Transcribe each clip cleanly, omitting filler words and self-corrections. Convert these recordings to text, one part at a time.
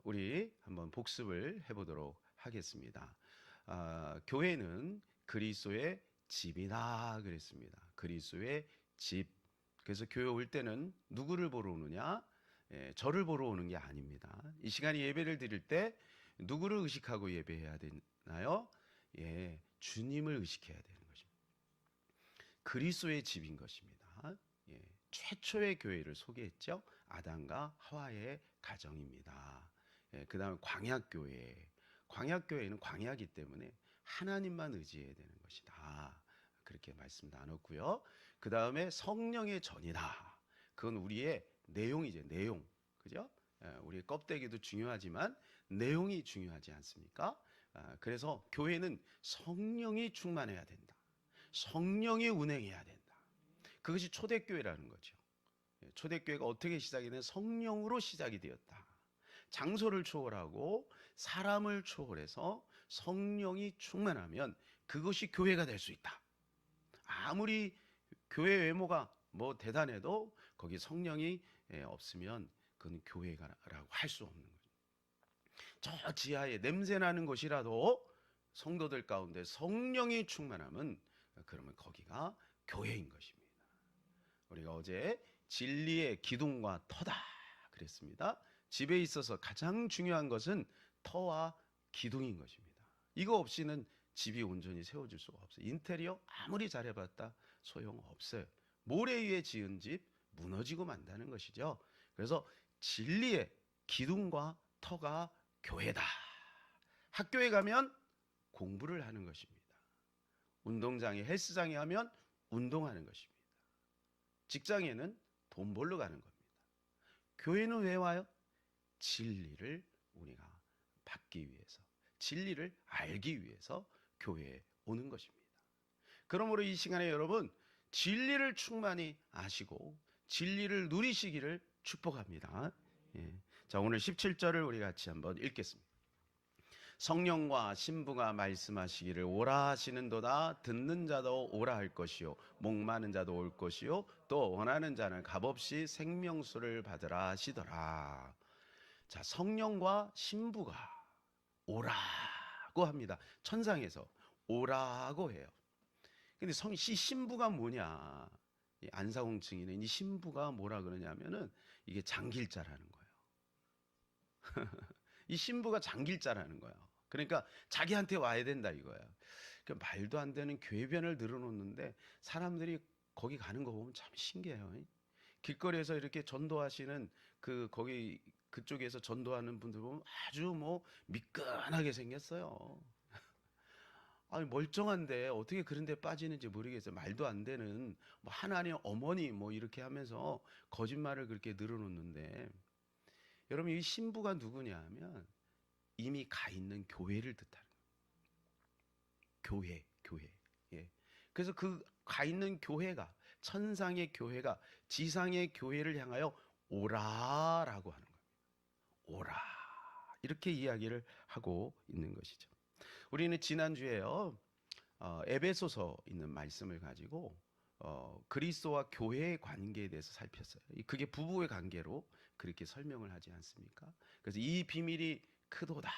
우리 한번 복습을 해보도록 하겠습니다. 교회는 그리스도의 집이다 그랬습니다. 그리스도의 집. 그래서 교회 올 때는 누구를 보러 오느냐? 저를 보러 오는 게 아닙니다. 이 시간에 예배를 드릴 때 누구를 의식하고 예배해야 되나요? 주님을 의식해야 되는 것입니다. 그리스도의 집인 것입니다. 최초의 교회를 소개했죠. 아담과 하와의 가정입니다. 그 다음에 광약교회. 광약교회는 광야이기 때문에 하나님만 의지해야 되는 것이다. 그렇게 말씀 나눴고요. 그 다음에 성령의 전이다. 그건 우리의 내용이죠. 내용. 그죠? 우리의 껍데기도 중요하지만 내용이 중요하지 않습니까? 그래서 교회는 성령이 충만해야 된다. 성령이 운행해야 된다. 그것이 초대교회라는 거죠. 초대교회가 어떻게 시작이 되는 성령으로 시작이 되었다. 장소를 초월하고 사람을 초월해서 성령이 충만하면 그것이 교회가 될 수 있다. 아무리 교회 외모가 뭐 대단해도 거기 성령이 없으면 그건 교회라고 할 수 없는 거죠. 저 지하에 냄새나는 곳이라도 성도들 가운데 성령이 충만하면 그러면 거기가 교회인 것입니다. 우리가 어제 진리의 기둥과 터다 그랬습니다. 집에 있어서 가장 중요한 것은 터와 기둥인 것입니다. 이거 없이는 집이 온전히 세워질 수가 없어요. 인테리어 아무리 잘해봤다 소용없어요. 모래 위에 지은 집 무너지고 만다는 것이죠. 그래서 진리의 기둥과 터가 교회다. 학교에 가면 공부를 하는 것입니다. 운동장에 헬스장에 하면 운동하는 것입니다. 직장에는 돈 벌러 가는 겁니다. 교회는 왜 와요? 진리를 우리가 받기 위해서, 진리를 알기 위해서 교회에 오는 것입니다. 그러므로 이 시간에 여러분 진리를 충만히 아시고 진리를 누리시기를 축복합니다. 자, 오늘 17절을 우리 같이 한번 읽겠습니다. 성령과 신부가 말씀하시기를 오라 하시는도다. 듣는 자도 오라 할 것이요 목마른 자도 올 것이요 또 원하는 자는 값없이 생명수를 받으라 하시더라. 자, 성령과 신부가 오라고 합니다. 천상에서 오라고 해요. 근데 이 신부가 뭐냐? 이 안사홍 증인은 이 신부가 뭐라 그러냐면은 이게 장길자라는 거예요. 이 신부가 장길자라는 거예요. 그러니까 자기한테 와야 된다 이거예요. 그 말도 안 되는 궤변을 늘어놓는데 사람들이 거기 가는 거 보면 참 신기해요. 길거리에서 이렇게 전도하시는 거기 그쪽에서 전도하는 분들 보면 아주 뭐 미끈하게 생겼어요. 아니 멀쩡한데 어떻게 그런 데 빠지는지 모르겠어요. 말도 안 되는 뭐 하나님 어머니 뭐 이렇게 하면서 거짓말을 그렇게 늘어놓는데 여러분 이 신부가 누구냐 하면 이미 가 있는 교회를 뜻하는 거예요. 교회. 그래서 그 가 있는 교회가 천상의 교회가 지상의 교회를 향하여 오라라고 하는 겁니다. 오라 이렇게 이야기를 하고 있는 것이죠. 우리는 지난주에요 에베소서 있는 말씀을 가지고 그리스도와 교회의 관계에 대해서 살폈어요. 그게 부부의 관계로 그렇게 설명을 하지 않습니까? 그래서 이 비밀이 크도다.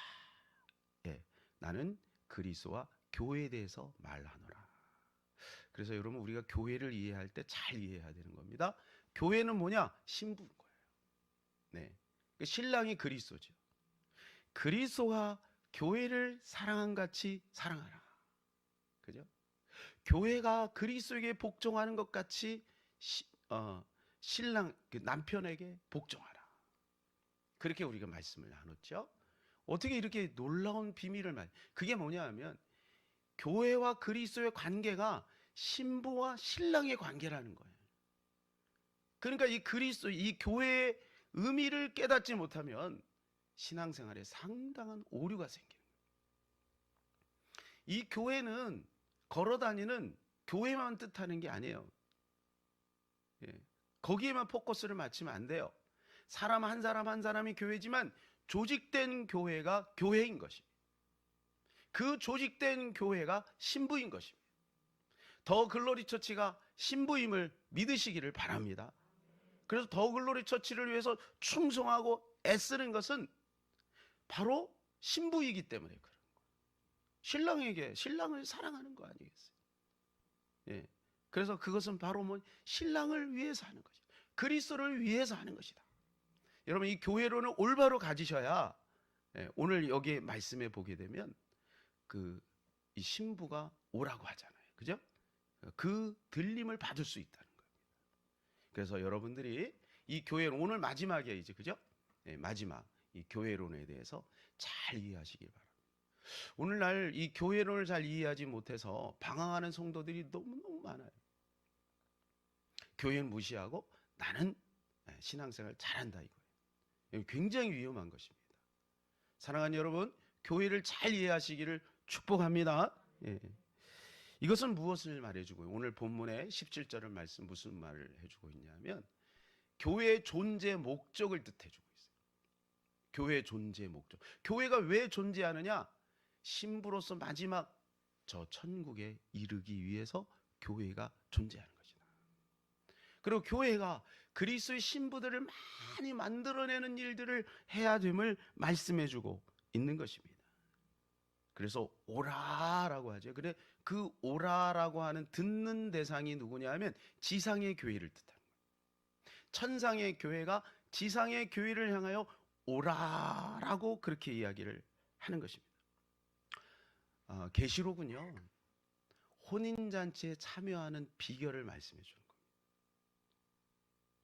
나는 그리스도와 교회에 대해서 말하노라. 그래서 여러분 우리가 교회를 이해할 때 잘 이해해야 되는 겁니다. 교회는 뭐냐? 신부인 거예요. 신랑이 그리스도죠. 그리스도와 교회를 사랑한 같이 사랑하라. 그죠? 교회가 그리스도에게 복종하는 것 같이 신랑 남편에게 복종하라. 그렇게 우리가 말씀을 나눴죠. 어떻게 이렇게 놀라운 비밀을 그게 뭐냐 하면 교회와 그리스도의 관계가 신부와 신랑의 관계라는 거예요. 그러니까 이 그리스도, 이 교회의 의미를 깨닫지 못하면 신앙생활에 상당한 오류가 생기는 거예요. 이 교회는 걸어다니는 교회만 뜻하는 게 아니에요. 거기에만 포커스를 맞추면 안 돼요. 사람 한 사람이 교회지만 조직된 교회가 교회인 것입니다. 그 조직된 교회가 신부인 것입니다. 더 글로리 처치가 신부임을 믿으시기를 바랍니다. 그래서 더 글로리 처치를 위해서 충성하고 애쓰는 것은 바로 신부이기 때문에 그런 거예요. 신랑에게 신랑을 사랑하는 거 아니겠어요? 예. 그래서 그것은 바로 뭐 신랑을 위해서 하는 것이다. 그리스도를 위해서 하는 것이다. 여러분 이 교회론을 올바로 가지셔야 오늘 여기 말씀에 보게 되면 이 신부가 오라고 하잖아요. 그죠? 그 들림을 받을 수 있다는 겁니다. 그래서 여러분들이 이 교회론 오늘 마지막에 이제 그죠? 마지막 이 교회론에 대해서 잘 이해하시길 바랍니다. 오늘날 이 교회론을 잘 이해하지 못해서 방황하는 성도들이 너무너무 많아요. 교회는 무시하고 나는 신앙생활 잘한다 이거예요. 굉장히 위험한 것입니다. 사랑하는 여러분, 교회를 잘 이해하시기를 축복합니다. 예. 이것은 무엇을 말해주고요? 오늘 본문의 17절의 말씀 무슨 말을 해주고 있냐면 교회의 존재 목적을 뜻해주고 있어요. 교회의 존재 목적. 교회가 왜 존재하느냐? 신부로서 마지막 저 천국에 이르기 위해서 교회가 존재하는 것이다. 그리고 교회가 그리스도의 신부들을 많이 만들어내는 일들을 해야 됨을 말씀해주고 있는 것입니다. 그래서 오라라고 하죠. 그래 그 오라라고 하는 듣는 대상이 누구냐 하면 지상의 교회를 뜻합니다. 천상의 교회가 지상의 교회를 향하여 오라라고 그렇게 이야기를 하는 것입니다. 계시록은요 혼인잔치에 참여하는 비결을 말씀해 주는 겁니다.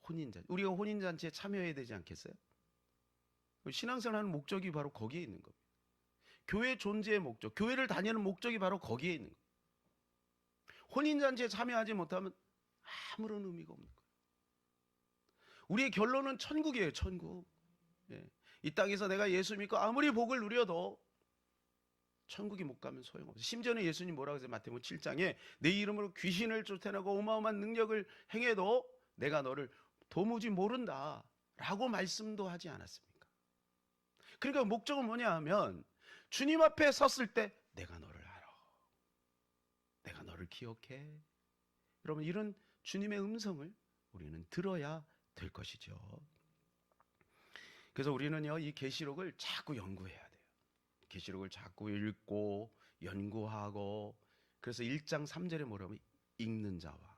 혼인잔치, 우리가 혼인잔치에 참여해야 되지 않겠어요? 신앙생활하는 목적이 바로 거기에 있는 겁니다. 교회 존재의 목적, 교회를 다니는 목적이 바로 거기에 있는 겁니다. 혼인잔치에 참여하지 못하면 아무런 의미가 없는 거예요. 우리의 결론은 천국이에요. 천국. 예. 이 땅에서 내가 예수 믿고 아무리 복을 누려도 천국에 못 가면 소용없어요. 심지어는 예수님 뭐라고 하세요? 마태복음 7장에 내 이름으로 귀신을 쫓아내고 어마어마한 능력을 행해도 내가 너를 도무지 모른다 라고 말씀도 하지 않았습니까? 그러니까 목적은 뭐냐 하면 주님 앞에 섰을 때 내가 너를 알아, 내가 너를 기억해. 여러분 이런 주님의 음성을 우리는 들어야 될 것이죠. 그래서 우리는요 이 계시록을 자꾸 연구해야 돼요. 계시록을 자꾸 읽고 연구하고, 그래서 1장 3절에 뭐라고 하면 읽는 자와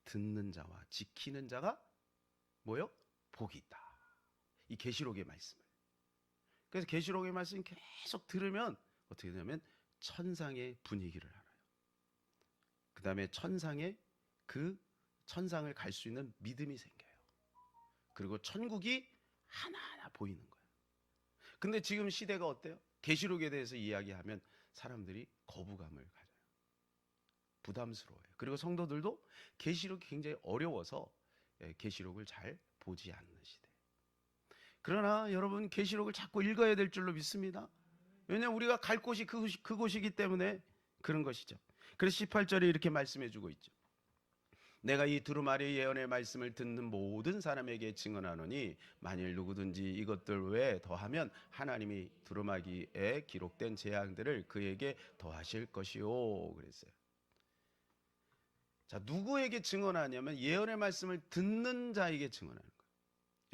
듣는 자와 지키는 자가 뭐요? 복이 있다. 이 계시록의 말씀을. 그래서 계시록의 말씀을 계속 들으면 어떻게 되냐면 천상의 분위기를 알아요. 그 다음에 천상의 그 천상을 갈 수 있는 믿음이 생겨요. 그리고 천국이 하나하나 보이는 거예요. 근데 지금 시대가 어때요? 계시록에 대해서 이야기하면 사람들이 거부감을 가져요. 부담스러워요. 그리고 성도들도 계시록이 굉장히 어려워서 계시록을 잘 보지 않는 시대. 그러나 여러분 계시록을 자꾸 읽어야 될 줄로 믿습니다. 왜냐하면 우리가 갈 곳이 그곳이기 때문에 그런 것이죠. 그래서 18절에 이렇게 말씀해 주고 있죠. 내가 이 두루마리 예언의 말씀을 듣는 모든 사람에게 증언하노니 만일 누구든지 이것들 외에 더하면 하나님이 두루마리에 기록된 재앙들을 그에게 더하실 것이요 그랬어요. 자, 누구에게 증언하냐면 예언의 말씀을 듣는 자에게 증언하는 거예요.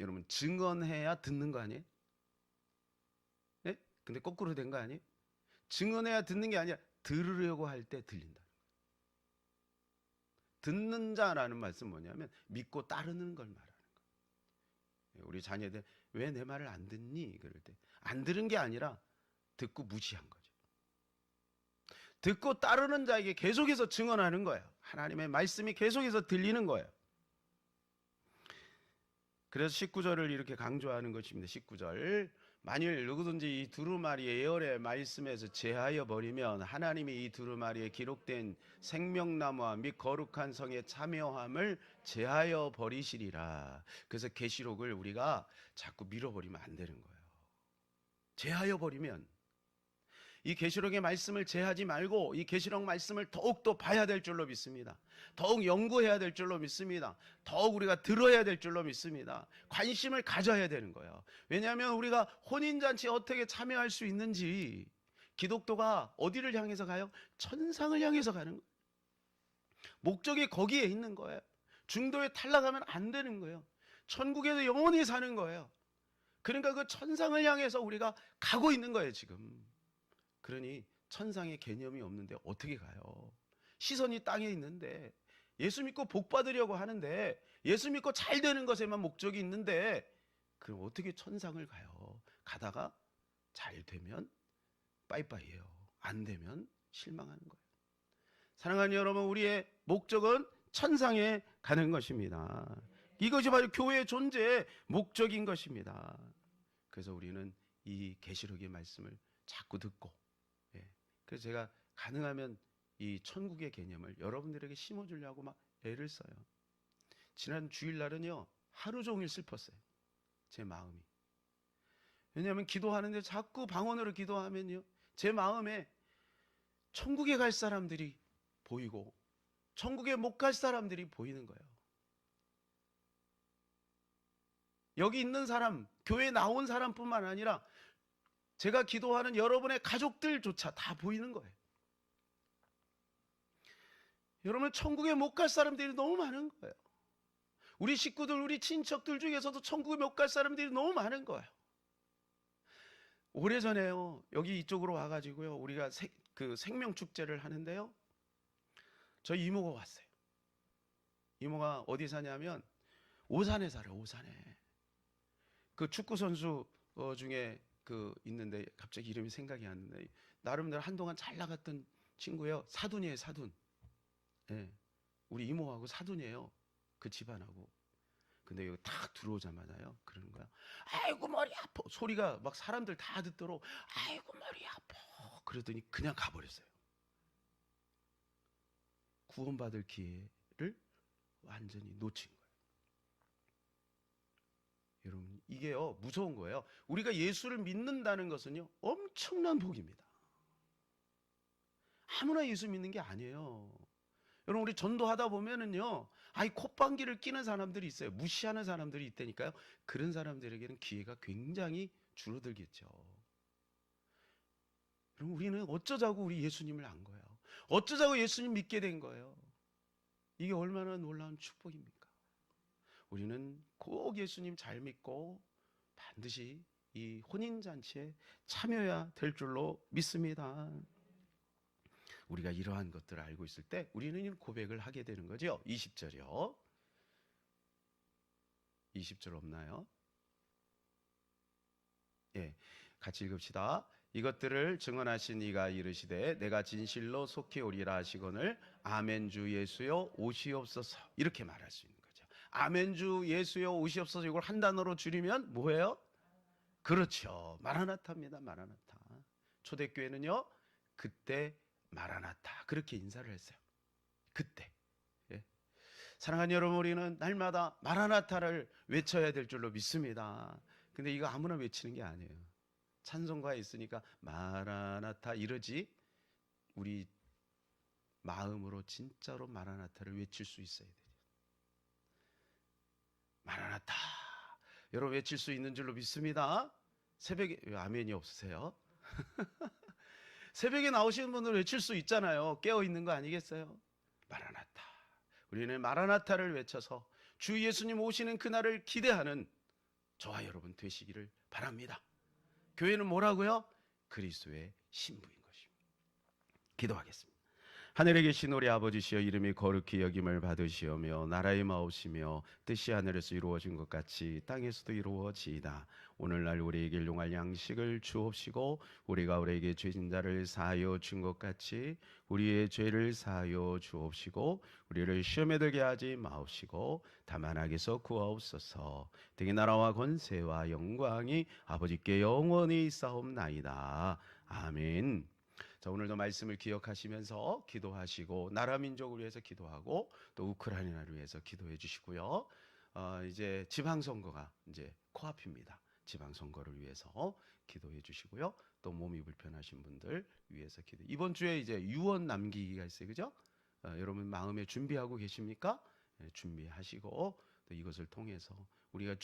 여러분 증언해야 듣는 거 아니에요? 네? 근데 거꾸로 된 거 아니에요? 증언해야 듣는 게 아니라 들으려고 할 때 들린다. 듣는 자라는 말씀 뭐냐면 믿고 따르는 걸 말하는 거예요. 우리 자녀들 왜 내 말을 안 듣니? 그럴 때 안 들은 게 아니라 듣고 무시한 거죠. 듣고 따르는 자에게 계속해서 증언하는 거예요. 하나님의 말씀이 계속해서 들리는 거예요. 그래서 19절을 이렇게 강조하는 것입니다. 19절 만일 누구든지 이 두루마리의 예언의 말씀에서 제하여 버리면 하나님이 이 두루마리에 기록된 생명나무와 및 거룩한 성의 참여함을 제하여 버리시리라. 그래서 계시록을 우리가 자꾸 밀어버리면 안 되는 거예요. 제하여 버리면 이 계시록의 말씀을 제하지 말고 이 계시록 말씀을 더욱더 봐야 될 줄로 믿습니다. 더욱 연구해야 될 줄로 믿습니다. 더욱 우리가 들어야 될 줄로 믿습니다. 관심을 가져야 되는 거예요. 왜냐하면 우리가 혼인잔치에 어떻게 참여할 수 있는지, 기독교가 어디를 향해서 가요? 천상을 향해서 가는 거예요. 목적이 거기에 있는 거예요. 중도에 탈락하면 안 되는 거예요. 천국에서 영원히 사는 거예요. 그러니까 그 천상을 향해서 우리가 가고 있는 거예요, 지금. 그러니 천상의 개념이 없는데 어떻게 가요? 시선이 땅에 있는데, 예수 믿고 복 받으려고 하는데, 예수 믿고 잘 되는 것에만 목적이 있는데, 그럼 어떻게 천상을 가요? 가다가 잘 되면 빠이빠이예요. 안 되면 실망하는 거예요. 사랑하는 여러분, 우리의 목적은 천상에 가는 것입니다. 이것이 바로 교회의 존재의 목적인 것입니다. 그래서 우리는 이 계시록의 말씀을 자꾸 듣고, 예. 그래서 제가 가능하면 이 천국의 개념을 여러분들에게 심어주려고 막 애를 써요. 지난 주일날은요, 하루 종일 슬펐어요, 제 마음이. 왜냐하면 기도하는데 자꾸 방언으로 기도하면요, 제 마음에 천국에 갈 사람들이 보이고 천국에 못 갈 사람들이 보이는 거예요. 여기 있는 사람, 교회 나온 사람뿐만 아니라 제가 기도하는 여러분의 가족들조차 다 보이는 거예요. 여러분, 천국에 못 갈 사람들이 너무 많은 거예요. 우리 식구들, 우리 친척들 중에서도 천국에 못 갈 사람들이 너무 많은 거예요. 오래전에요, 여기 이쪽으로 와가지고요, 우리가 그 생명축제를 하는데요, 저희 이모가 왔어요. 이모가 어디 사냐면 오산에 살아요. 오산에. 그 축구 선수 중에 그 있는데 갑자기 이름이 생각이 안 나는데, 나름대로 한동안 잘 나갔던 친구예요. 사돈이에요, 사돈. 예. 우리 이모하고 사돈이에요. 그 집안하고. 근데 여기 탁 들어오자마자요, 그러는 거야. 아이고 머리 아파. 소리가 막 사람들 다 듣도록 아이고 머리 아파. 그러더니 그냥 가버렸어요. 구원받을 기회를 완전히 놓친 거예요. 여러분, 이게요, 무서운 거예요. 우리가 예수를 믿는다는 것은요, 엄청난 복입니다. 아무나 예수 믿는 게 아니에요. 여러분, 우리 전도하다 보면은요, 아이 콧방귀를 끼는 사람들이 있어요. 무시하는 사람들이 있다니까요. 그런 사람들에게는 기회가 굉장히 줄어들겠죠. 여러분, 우리는 어쩌자고 우리 예수님을 안 거예요. 어쩌자고 예수님 믿게 된 거예요. 이게 얼마나 놀라운 축복입니까? 우리는 꼭 예수님 잘 믿고 반드시 이 혼인잔치에 참여해야 될 줄로 믿습니다. 우리가 이러한 것들을 알고 있을 때 우리는 고백을 하게 되는 거죠. 20절이요. 20절 없나요? 예, 같이 읽읍시다. 이것들을 증언하신 이가 이르시되 내가 진실로 속히 오리라 하시거늘 아멘 주 예수여 오시옵소서, 이렇게 말할 수 있는 거죠. 아멘 주 예수여 오시옵소서, 이걸 한 단어로 줄이면 뭐예요? 그렇죠, 마라나타입니다. 마라나타. 초대교회는요, 그때 마라나타 그렇게 인사를 했어요. 그때. 예. 사랑하는 여러분, 우리는 날마다 마라나타를 외쳐야 될 줄로 믿습니다. 근데 이거 아무나 외치는 게 아니에요. 찬송가에 있으니까 마라나타 이러지, 우리 마음으로 진짜로 마라나타를 외칠 수 있어야 돼요. 마라나타, 여러분 외칠 수 있는 줄로 믿습니다. 새벽에 왜 아멘이 없으세요? 새벽에 나오시는 분들 외칠 수 있잖아요. 깨어 있는 거 아니겠어요? 마라나타. 우리는 마라나타를 외쳐서 주 예수님 오시는 그날을 기대하는 저와 여러분 되시기를 바랍니다. 교회는 뭐라고요? 그리스도의 신부인 것입니다. 기도하겠습니다. 하늘에 계신 우리 아버지시여, 이름이 거룩히 여김을 받으시오며 나라의 마옵시며 뜻이 하늘에서 이루어진 것 같이 땅에서도 이루어지이다. 오늘날 우리에게 일용할 양식을 주옵시고 우리가 우리에게 죄진 자를 사하여 준 것 같이 우리의 죄를 사하여 주옵시고 우리를 시험에 들게 하지 마옵시고 다만 악에서 구하옵소서. 등의 나라와 권세와 영광이 아버지께 영원히 있사옵나이다. 아멘. 자, 오늘도 말씀을 기억하시면서 기도하시고 나라 민족을 위해서 기도하고 또 우크라이나를 위해서 기도해 주시고요. 이제 지방선거가 이제 코앞입니다. 지방선거를 위해서 기도해 주시고요. 또 몸이 불편하신 분들 위해서 기도. 이번 주에 이제 유언 남기기가 있어요, 그죠? 여러분 마음에 준비하고 계십니까? 준비하시고 또 이것을 통해서 우리가